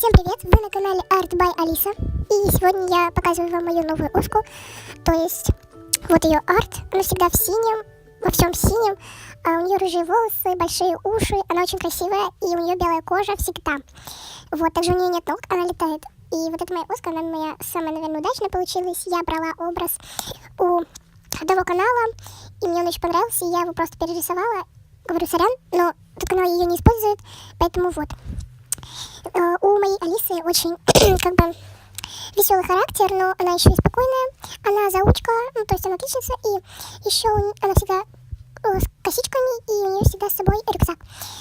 Всем привет! Вы на канале Art by Алиса. И сегодня я показываю вам мою новую оску. То есть, вот ее арт. Она всегда в синем, во всем синем. У нее рыжие волосы, большие уши. Она очень красивая, и у нее белая кожа всегда. Вот, также у нее нет ног, она летает. И вот эта моя оска, она моя самая, наверное, удачная получилась. Я брала образ у одного канала, и мне он очень понравился, и я его просто перерисовала. Говорю, сорян, но этот канал ее не использует, поэтому вот. У моей Алисы очень, как бы, веселый характер, но она еще и спокойная. Она заучка, ну, то есть она отличница, и еще она всегда с косичками, и у нее всегда с собой рюкзак.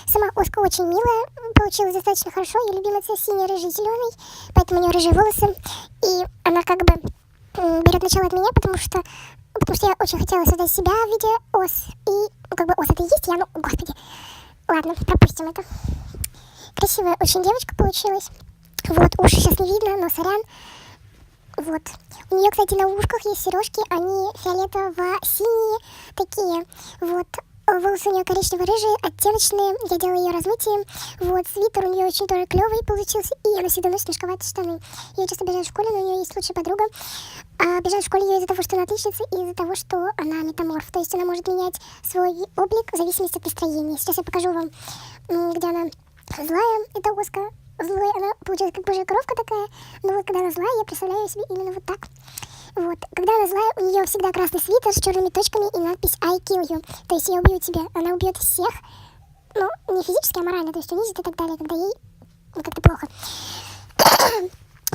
Сама оска очень милая, получилась достаточно хорошо. Ее любимый цвет синий, рыжий, зеленый, поэтому у нее рыжие волосы. И она как бы берет начало от меня, потому что я очень хотела создать себя в виде ос. И, ну, как бы ос это и есть я, ну, господи. Ладно, пропустим это. Красивая очень девочка получилась. Вот, уши сейчас не видно, но сорян. Вот. У нее, кстати, на ушках есть сережки, они фиолетово-синие такие. Вот. Волосы у нее коричнево-рыжие, оттеночные. Я делала ее размытием. Вот, свитер у нее очень тоже клевый получился. И она всегда носит мешковатые штаны. Я часто бежала в школе, но у нее есть лучшая подруга. А бежала в школе ее из-за того, что она отличница, и из-за того, что она метаморф. То есть она может менять свой облик в зависимости от настроения. Сейчас я покажу вам, где она злая. Это оска. Злая, она получилась как божья коровка такая. Но вот когда она злая, я представляю себе именно вот так. Вот. Когда она злая, у нее всегда красный свитер с черными точками и надпись I kill you. То есть я убью тебя. Она убьет всех. Ну, не физически, а морально. То есть унизит и так далее, когда ей как-то плохо.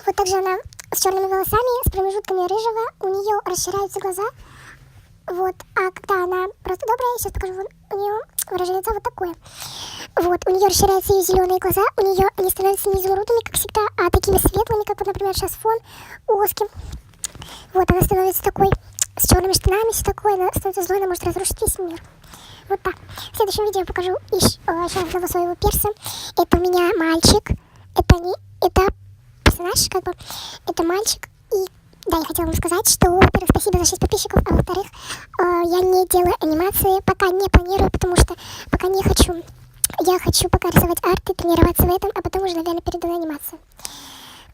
Вот также она с черными волосами, с промежутками рыжего. У нее расширяются глаза. Вот. А когда она просто добрая, сейчас покажу вам, у нее выражение лица вот такое. Вот. У нее расширяются ее зеленые глаза. У нее они становятся не изумрудными, как всегда, а такими светлыми, как вот, например, сейчас фон у оски. Вот, она становится такой, с черными штанами, все такое, она становится злой, она может разрушить весь мир. Вот так. В следующем видео я покажу еще одного своего перса. Это у меня мальчик. Это персонаж, как бы, это мальчик. И да, я хотела вам сказать, что, во-первых, спасибо за 6 подписчиков, а во-вторых, я не делаю анимации, пока не планирую, потому что пока не хочу. Я хочу пока рисовать арты, тренироваться в этом, а потом уже, наверное, перейду на анимацию.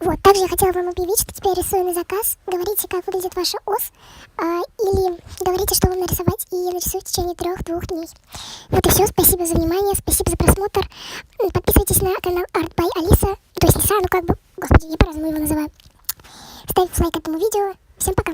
Вот, также я хотела вам объявить, что теперь рисую на заказ. Говорите, как выглядит ваша ос, или говорите, что вам нарисовать, и я нарисую в течение 3-2 дней. Вот и все, спасибо за внимание, спасибо за просмотр. Подписывайтесь на канал Art by Алиса, то есть не сразу, ну как бы, господи, я по-разному его называю. Ставьте лайк этому видео. Всем пока!